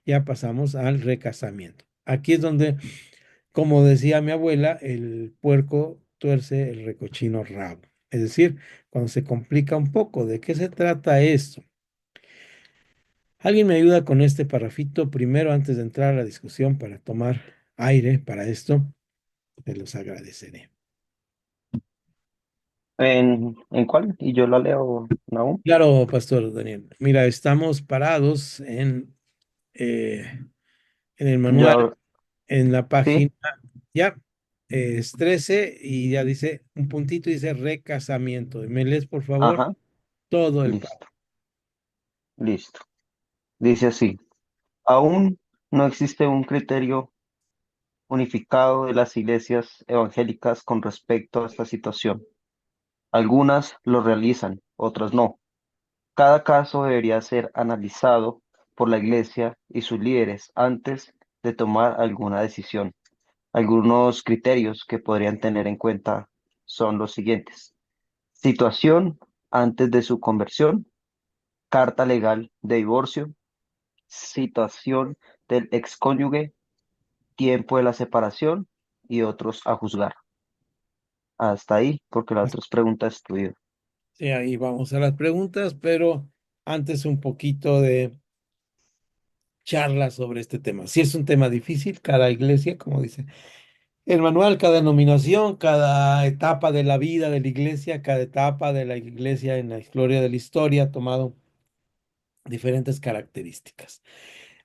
ya pasamos al recasamiento. Aquí es donde, como decía mi abuela, el puerco tuerce el recochino rabo. Es decir, cuando se complica un poco, ¿de qué se trata esto? ¿Alguien me ayuda con este parrafito primero antes de entrar a la discusión para tomar aire para esto? Te los agradeceré. ¿En cuál? Y yo la leo, ¿no? Claro, Pastor Daniel. Mira, estamos parados en el manual, Ya, en la sí, página, ya, es 13 y ya dice un puntito y dice recasamiento. ¿Me lees, por favor, ajá, todo el listo, listo. Dice así, aún no existe un criterio unificado de las iglesias evangélicas con respecto a esta situación. Algunas lo realizan, otras no. Cada caso debería ser analizado por la iglesia y sus líderes antes de tomar alguna decisión. Algunos criterios que podrían tener en cuenta son los siguientes. Situación antes de su conversión, carta legal de divorcio, situación del excónyuge, tiempo de la separación y otros a juzgar. Hasta ahí, porque la otra pregunta es tuya. Sí, ahí vamos a las preguntas, pero antes un poquito de charla sobre este tema. Si es un tema difícil, cada iglesia, como dice el manual, cada denominación, cada etapa de la vida de la iglesia, cada etapa de la iglesia en la historia de la historia ha tomado diferentes características.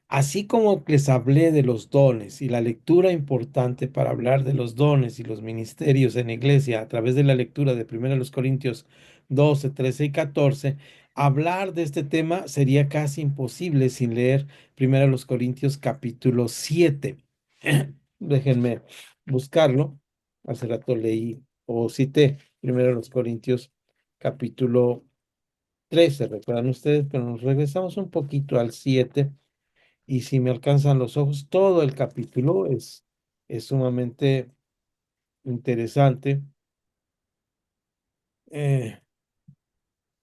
Así como les hablé de los dones y la lectura importante para hablar de los dones y los ministerios en la iglesia a través de la lectura de 1 Corintios 12, 13 y 14, hablar de este tema sería casi imposible sin leer 1 Corintios capítulo 7. Déjenme buscarlo. Hace rato leí o cité 1 Corintios capítulo 13, recuerdan ustedes, pero nos regresamos un poquito al 7 y si me alcanzan los ojos, todo el capítulo es sumamente interesante. Eh,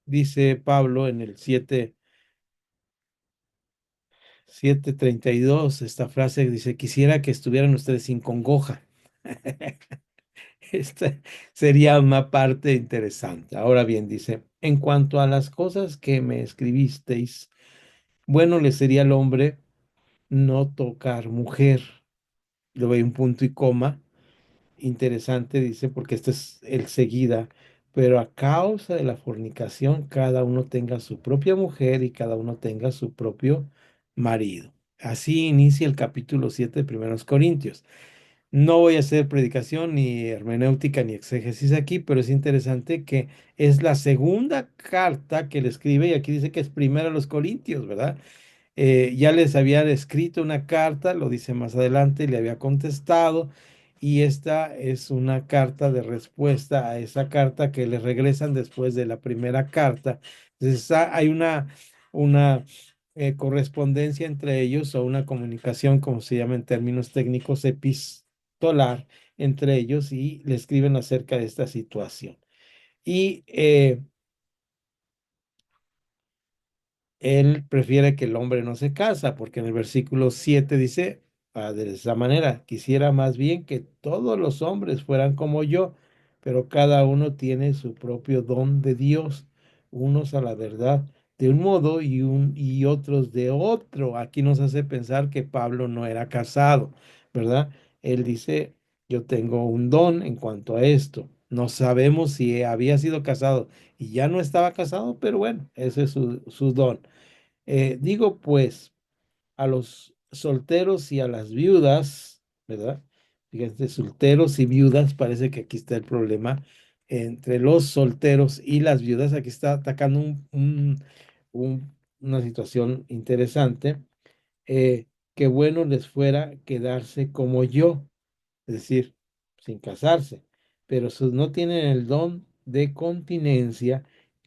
Dice Pablo en el 7:32, esta frase dice, quisiera que estuvieran ustedes sin congoja. Esta sería una parte interesante. Ahora bien, dice, en cuanto a las cosas que me escribisteis, bueno le sería al hombre no tocar mujer. Lo veo un punto y coma. Interesante, dice, porque este es el seguida, pero a causa de la fornicación, cada uno tenga su propia mujer y cada uno tenga su propio marido. Así inicia el capítulo 7 de 1 Corintios. No voy a hacer predicación ni hermenéutica ni exégesis aquí, pero es interesante que es la segunda carta que le escribe y aquí dice que es primero a los Corintios, ¿verdad? Ya les había escrito una carta, lo dice más adelante, le había contestado y esta es una carta de respuesta a esa carta que le regresan después de la primera carta. Entonces hay una correspondencia entre ellos o una comunicación, como se llama en términos técnicos, epistolar entre ellos y le escriben acerca de esta situación. Y él prefiere que el hombre no se casa, porque en el versículo 7 dice, de esa manera, quisiera más bien que todos los hombres fueran como yo, pero cada uno tiene su propio don de Dios, unos a la verdad de un modo y otros de otro. Aquí nos hace pensar que Pablo no era casado, ¿verdad? Él dice, yo tengo un don en cuanto a esto. No sabemos si había sido casado y ya no estaba casado, pero bueno, ese es su don. Digo pues a los solteros y a las viudas, ¿verdad? Fíjense, solteros y viudas, parece que aquí está el problema entre los solteros y las viudas. Aquí está atacando una situación interesante. Qué bueno les fuera quedarse como yo, es decir, sin casarse, pero si no tienen el don de continencia,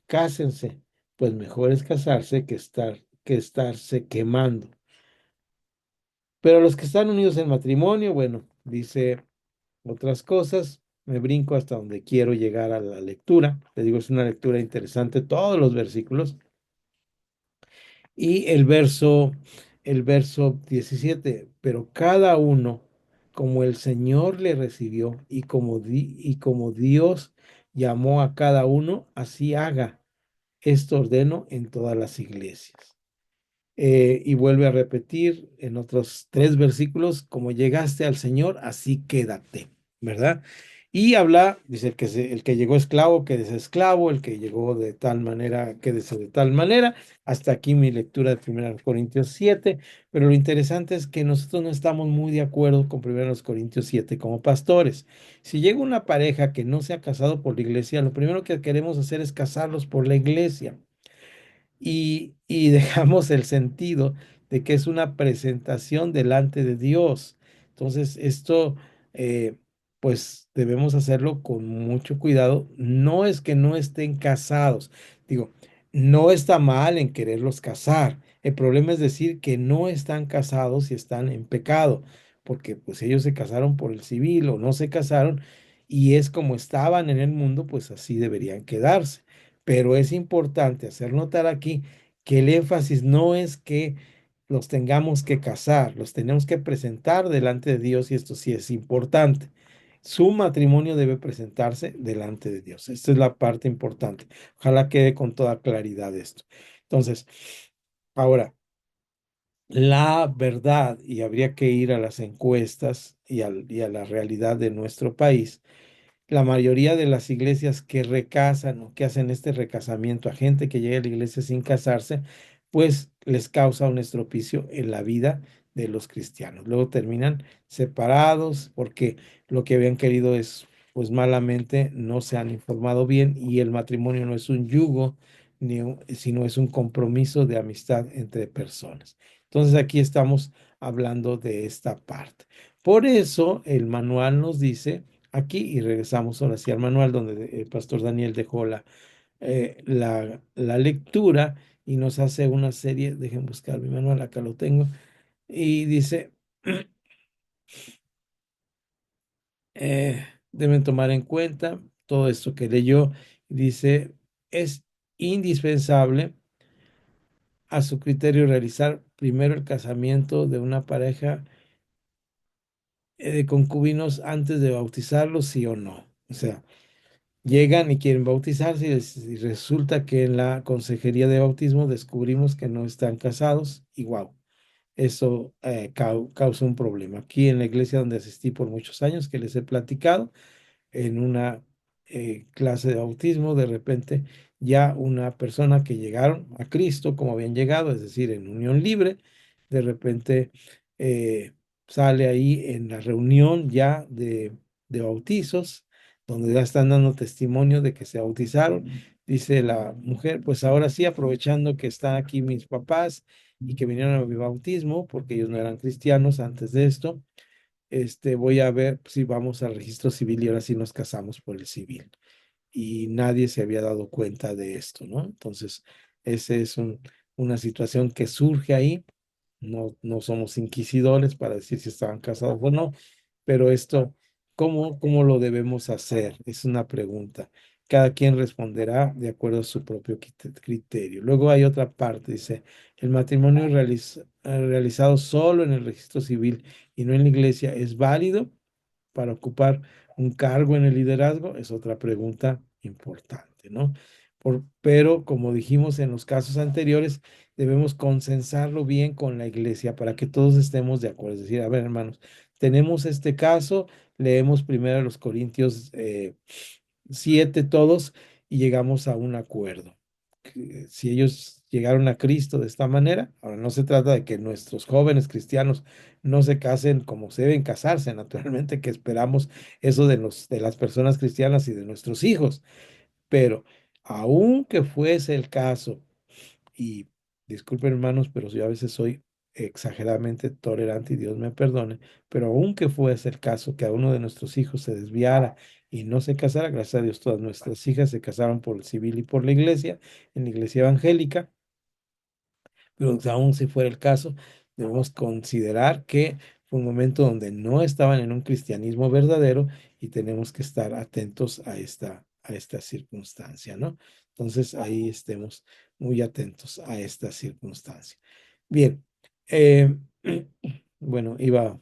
cásense, pues mejor es casarse que estarse quemando. Pero los que están unidos en matrimonio, bueno, dice otras cosas, me brinco hasta donde quiero llegar a la lectura. Te digo, es una lectura interesante, todos los versículos. Y el verso 17, pero cada uno como el Señor le recibió y como Dios llamó a cada uno, así haga. Esto ordeno en todas las iglesias. Y vuelve a repetir en otros 3 versículos, como llegaste al Señor, así quédate, ¿verdad? Y habla, dice el que llegó esclavo, quédese esclavo, el que llegó de tal manera, quédese de tal manera. Hasta aquí mi lectura de 1 Corintios 7, pero lo interesante es que nosotros no estamos muy de acuerdo con 1 Corintios 7 como pastores. Si llega una pareja que no se ha casado por la iglesia, lo primero que queremos hacer es casarlos por la iglesia y dejamos el sentido de que es una presentación delante de Dios. Entonces, esto, eh, pues debemos hacerlo con mucho cuidado. No es que no estén casados. Digo, no está mal en quererlos casar. El problema es decir que no están casados y están en pecado, porque pues ellos se casaron por el civil o no se casaron y es como estaban en el mundo, pues así deberían quedarse. Pero es importante hacer notar aquí que el énfasis no es que los tengamos que casar, los tenemos que presentar delante de Dios y esto sí es importante. Su matrimonio debe presentarse delante de Dios. Esta es la parte importante. Ojalá quede con toda claridad esto. Entonces, ahora, la verdad, y habría que ir a las encuestas y a la realidad de nuestro país, la mayoría de las iglesias que recasan o que hacen este recasamiento a gente que llega a la iglesia sin casarse, pues les causa un estropicio en la vida de los cristianos. Luego terminan separados porque lo que habían querido es, pues malamente, no se han informado bien y el matrimonio no es un yugo, sino es un compromiso de amistad entre personas. Entonces aquí estamos hablando de esta parte. Por eso el manual nos dice aquí y regresamos ahora sí al manual donde el pastor Daniel dejó la lectura y nos hace una serie, dejen buscar mi manual, acá lo tengo, y dice, deben tomar en cuenta todo esto que leyó, dice, es indispensable a su criterio realizar primero el casamiento de una pareja de concubinos antes de bautizarlos, sí o no. O sea, llegan y quieren bautizarse y resulta que en la consejería de bautismo descubrimos que no están casados y wow, eso causa un problema. Aquí en la iglesia donde asistí por muchos años, que les he platicado, en una clase de bautismo, de repente ya una persona que llegaron a Cristo como habían llegado, es decir, en unión libre, de repente eh, sale ahí en la reunión ya de bautizos, donde ya están dando testimonio de que se bautizaron. Dice la mujer, pues ahora sí, aprovechando que están aquí mis papás y que vinieron a mi bautismo, porque ellos no eran cristianos antes de esto, voy a ver si vamos al registro civil y ahora sí nos casamos por el civil. Y nadie se había dado cuenta de esto, ¿no? Entonces, esa es una situación que surge ahí. No, no somos inquisidores para decir si estaban casados o no, pero esto, ¿cómo lo debemos hacer? Es una pregunta. Cada quien responderá de acuerdo a su propio criterio. Luego hay otra parte, dice, el matrimonio realizado solo en el registro civil y no en la iglesia es válido para ocupar un cargo en el liderazgo, es otra pregunta importante, ¿no? Pero como dijimos en los casos anteriores, debemos consensarlo bien con la iglesia para que todos estemos de acuerdo. Es decir, a ver, hermanos, tenemos este caso, leemos primero a los Corintios 7 todos y llegamos a un acuerdo. Si ellos llegaron a Cristo de esta manera, ahora no se trata de que nuestros jóvenes cristianos no se casen como se deben casarse, naturalmente que esperamos eso de las personas cristianas y de nuestros hijos, pero aunque fuese el caso, y disculpen hermanos, pero yo a veces soy exageradamente tolerante y Dios me perdone, pero aunque fuese el caso que a uno de nuestros hijos se desviara y no se casara, gracias a Dios todas nuestras hijas se casaron por el civil y por la iglesia, en la iglesia evangélica, pero aún si fuera el caso, debemos considerar que fue un momento donde no estaban en un cristianismo verdadero y tenemos que estar atentos a esta circunstancia, ¿no? Entonces ahí estemos muy atentos a esta circunstancia. Bien, eh, bueno, iba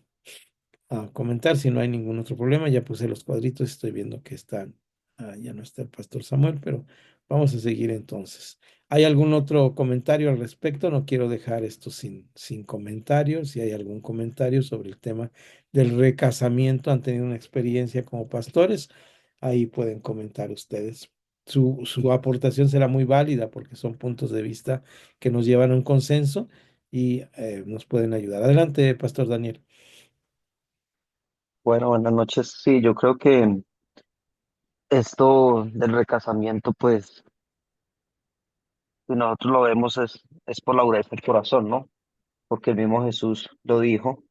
a comentar si no hay ningún otro problema. Ya puse los cuadritos, estoy viendo que están, ya no está el pastor Samuel, pero vamos a seguir entonces. ¿Hay algún otro comentario al respecto? No quiero dejar esto sin comentarios. Si hay algún comentario sobre el tema del recasamiento, han tenido una experiencia como pastores, ahí pueden comentar ustedes. Su aportación será muy válida porque son puntos de vista que nos llevan a un consenso y nos pueden ayudar. Adelante, Pastor Daniel. Bueno, buenas noches. Sí, yo creo que esto del recasamiento, pues, si nosotros lo vemos es por la dureza del corazón, ¿no? Porque el mismo Jesús lo dijo,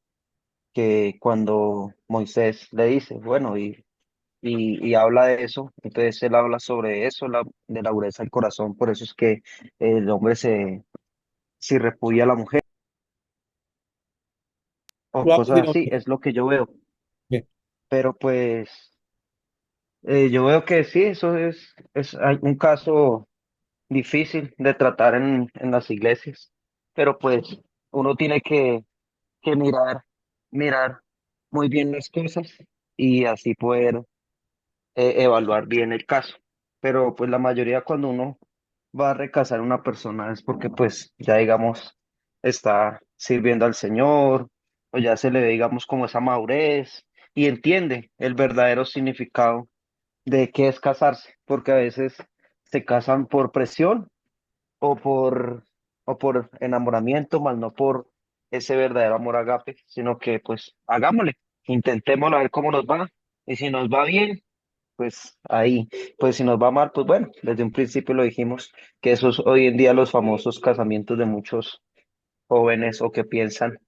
que cuando Moisés le dice, bueno, y habla de eso, entonces él habla sobre eso, de la dureza del corazón, por eso es que el hombre si repudia a la mujer o Wow, cosas así, es lo que yo veo. Pero pues yo veo que sí, hay un caso difícil de tratar en las iglesias, pero pues uno tiene que mirar muy bien las cosas y así poder evaluar bien el caso. Pero pues la mayoría cuando uno va a recasar a una persona es porque pues ya digamos está sirviendo al Señor o ya se le ve digamos como esa madurez y entiende el verdadero significado de qué es casarse, porque a veces se casan por presión o por enamoramiento, más no por ese verdadero amor agape, sino que pues hagámosle, intentémoslo a ver cómo nos va, y si nos va bien, pues ahí, pues si nos va mal, pues bueno, desde un principio lo dijimos, que esos hoy en día los famosos casamientos de muchos jóvenes o que piensan,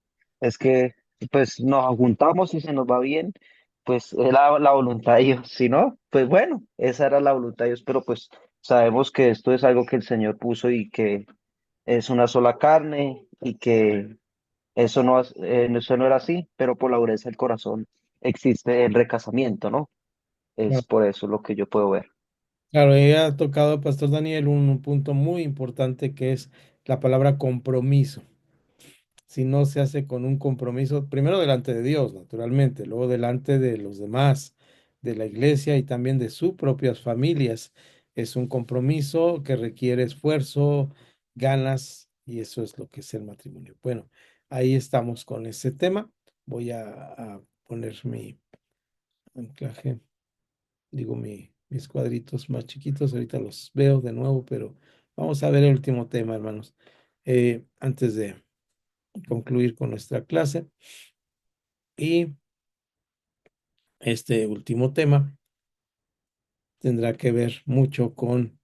es que pues nos juntamos y se nos va bien, pues es la voluntad de Dios, si no, pues bueno, esa era la voluntad de Dios, pero pues sabemos que esto es algo que el Señor puso y que es una sola carne y que eso no era así, pero por la dureza del corazón existe el recasamiento, ¿no? Es Claro, por eso lo que yo puedo ver. claro, ella ha tocado, Pastor Daniel, un punto muy importante que es la palabra compromiso. Si no se hace con un compromiso, primero delante de Dios, naturalmente, luego delante de los demás, de la iglesia y también de sus propias familias, es un compromiso que requiere esfuerzo, ganas, y eso es lo que es el matrimonio. Bueno, ahí estamos con ese tema. Voy a poner mi anclaje. Digo, mis cuadritos más chiquitos, ahorita los veo de nuevo, pero vamos a ver el último tema, hermanos. Antes de concluir con nuestra clase. Y este último tema tendrá que ver mucho con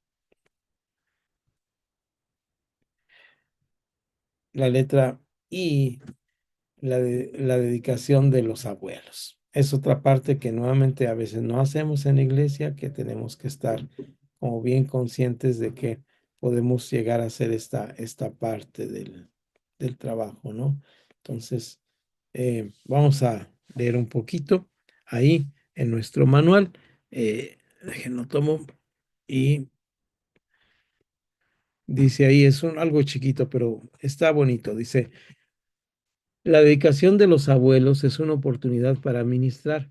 la letra I la dedicación de los abuelos. Es otra parte que nuevamente a veces no hacemos en la iglesia, que tenemos que estar como bien conscientes de que podemos llegar a hacer esta parte del trabajo, ¿no? Entonces, vamos a leer un poquito ahí en nuestro manual. Déjenlo tomo y dice ahí, es algo chiquito, pero está bonito. Dice, la dedicación de los abuelos es una oportunidad para ministrar.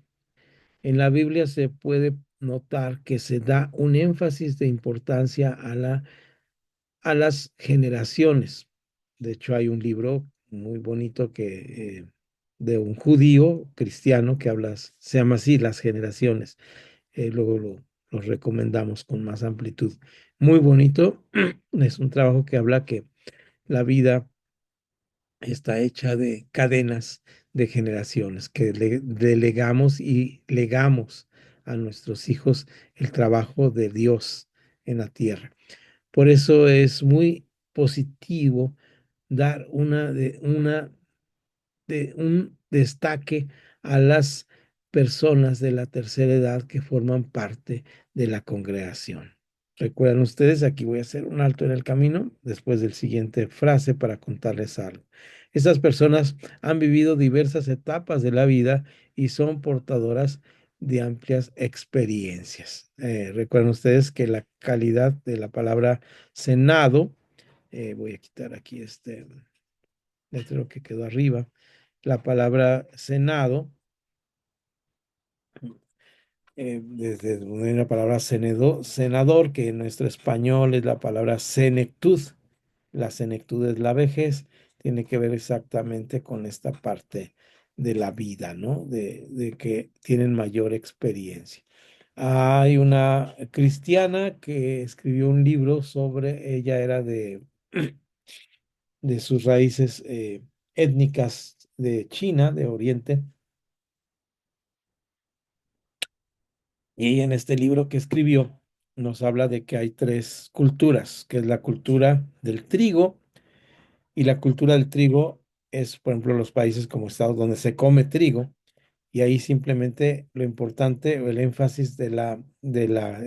En la Biblia se puede notar que se da un énfasis de importancia a las generaciones. De hecho, hay un libro muy bonito de un judío cristiano que habla, se llama así, Las generaciones. Luego lo recomendamos con más amplitud. Muy bonito. Es un trabajo que habla que la vida está hecha de cadenas de generaciones que delegamos y legamos a nuestros hijos el trabajo de Dios en la tierra. Por eso es muy positivo dar de un destaque a las personas de la tercera edad que forman parte de la congregación. Recuerdan ustedes, aquí voy a hacer un alto en el camino después del siguiente frase para contarles algo. Estas personas han vivido diversas etapas de la vida y son portadoras de amplias experiencias. Recuerden ustedes que la calidad de la palabra senado, voy a quitar aquí este letrero que quedó arriba, la palabra senado, desde donde hay una palabra senador, que en nuestro español es la palabra senectud. La senectud es la vejez, tiene que ver exactamente con esta parte de la vida, ¿no? De que tienen mayor experiencia. Hay una cristiana que escribió un libro sobre, ella era de sus raíces étnicas de China, de Oriente. Y ella en este libro que escribió nos habla de que hay tres culturas, que es la cultura del trigo, y la cultura del trigo es, por ejemplo, los países como Estados donde se come trigo, y ahí simplemente lo importante o el énfasis de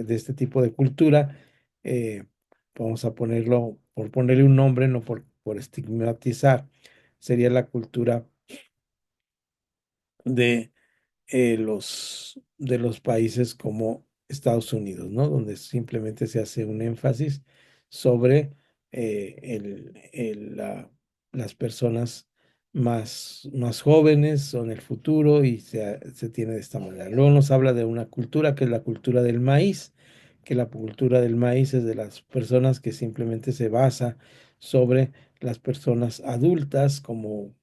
este tipo de cultura, eh, vamos a ponerlo, por ponerle un nombre, no por estigmatizar, sería la cultura de de los países como Estados Unidos, ¿no? Donde simplemente se hace un énfasis sobre las personas más jóvenes o en el futuro y se tiene de esta manera. Luego nos habla de una cultura que es la cultura del maíz, que la cultura del maíz es de las personas que simplemente se basa sobre las personas adultas como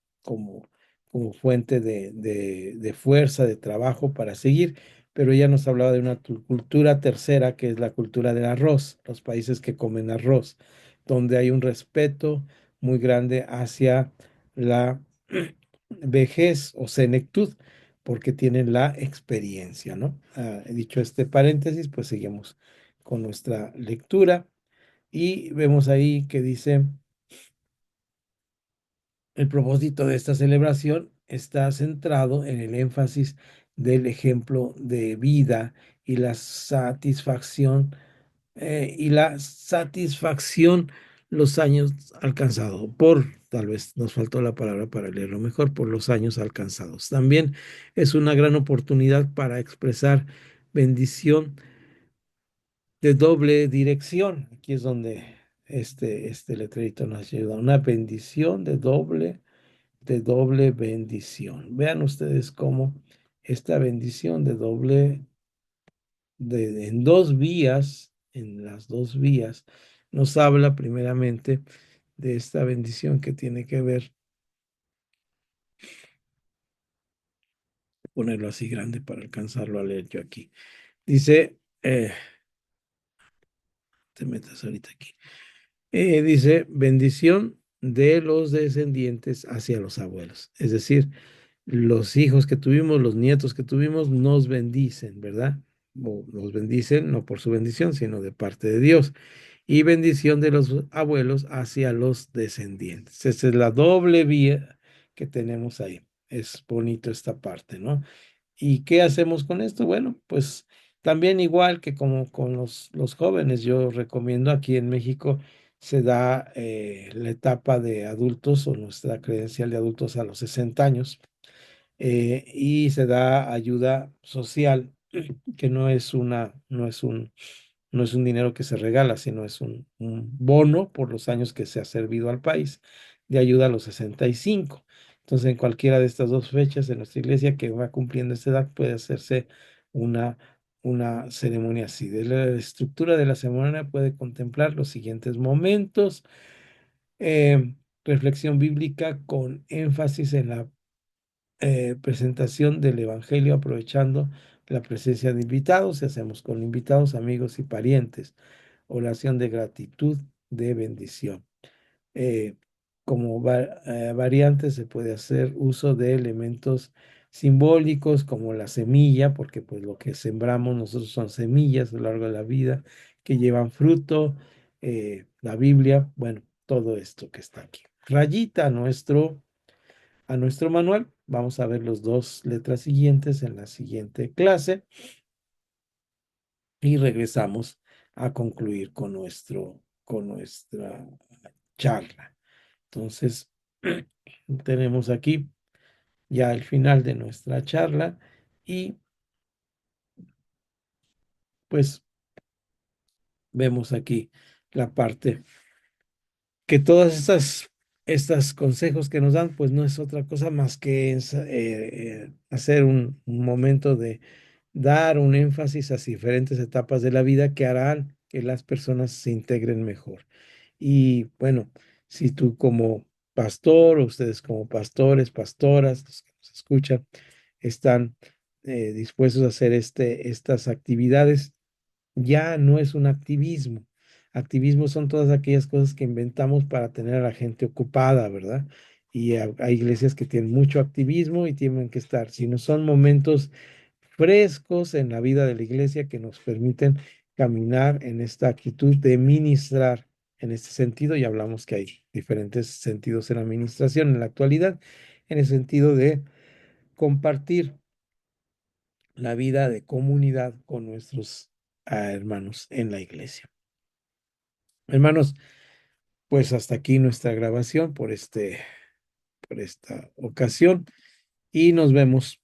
como fuente de fuerza, de trabajo para seguir, pero ella nos hablaba de una cultura tercera, que es la cultura del arroz, los países que comen arroz, donde hay un respeto muy grande hacia la vejez o senectud, porque tienen la experiencia, ¿no? Dicho este paréntesis, pues seguimos con nuestra lectura y vemos ahí que dice... El propósito de esta celebración está centrado en el énfasis del ejemplo de vida y la satisfacción los años alcanzados, tal vez nos faltó la palabra para leerlo mejor, por los años alcanzados. También es una gran oportunidad para expresar bendición de doble dirección. Aquí es donde este letrerito nos ayuda. Una bendición de doble bendición. Vean ustedes cómo esta bendición de doble, en dos vías, en las dos vías, nos habla primeramente de esta bendición que tiene que ver, ponerlo así grande para alcanzarlo a leer yo aquí. Dice, te metas ahorita aquí. Dice, bendición de los descendientes hacia los abuelos. Es decir, los hijos que tuvimos, los nietos que tuvimos, nos bendicen, ¿verdad? O nos bendicen no por su bendición, sino de parte de Dios. Y bendición de los abuelos hacia los descendientes. Esa es la doble vía que tenemos ahí. Es bonito esta parte, ¿no? ¿Y qué hacemos con esto? Bueno, pues también igual que como con los jóvenes, yo recomiendo aquí en México se da la etapa de adultos o nuestra credencial de adultos a los 60 años y se da ayuda social, que no es un dinero que se regala, sino es un bono por los años que se ha servido al país de ayuda a los 65. Entonces, en cualquiera de estas dos fechas de nuestra iglesia que va cumpliendo esta edad, puede hacerse una, una ceremonia así. De la estructura de la ceremonia puede contemplar los siguientes momentos. Reflexión bíblica con énfasis en la presentación del Evangelio aprovechando la presencia de invitados y hacemos con invitados, amigos y parientes. Oración de gratitud, de bendición. Eh, como variante se puede hacer uso de elementos simbólicos como la semilla, porque pues lo que sembramos nosotros son semillas a lo largo de la vida que llevan fruto, la Biblia, bueno, todo esto que está aquí. Rayita a nuestro manual. Vamos a ver las dos letras siguientes en la siguiente clase y regresamos a concluir con nuestra charla. Entonces, tenemos aquí ya el final de nuestra charla y pues vemos aquí la parte que todas estas consejos que nos dan, pues no es otra cosa más que hacer un momento de dar un énfasis a diferentes etapas de la vida que harán que las personas se integren mejor. Y bueno, si tú como pastor, o ustedes como pastores, pastoras, los que nos escuchan, están dispuestos a hacer estas actividades, ya no es un activismo. Activismo son todas aquellas cosas que inventamos para tener a la gente ocupada, ¿verdad? Y hay iglesias que tienen mucho activismo y tienen que estar, si no son momentos frescos en la vida de la iglesia que nos permiten caminar en esta actitud de ministrar en este sentido, y hablamos que hay diferentes sentidos en la administración en la actualidad, en el sentido de compartir la vida de comunidad con nuestros hermanos en la iglesia. Hermanos, pues hasta aquí nuestra grabación por esta ocasión y nos vemos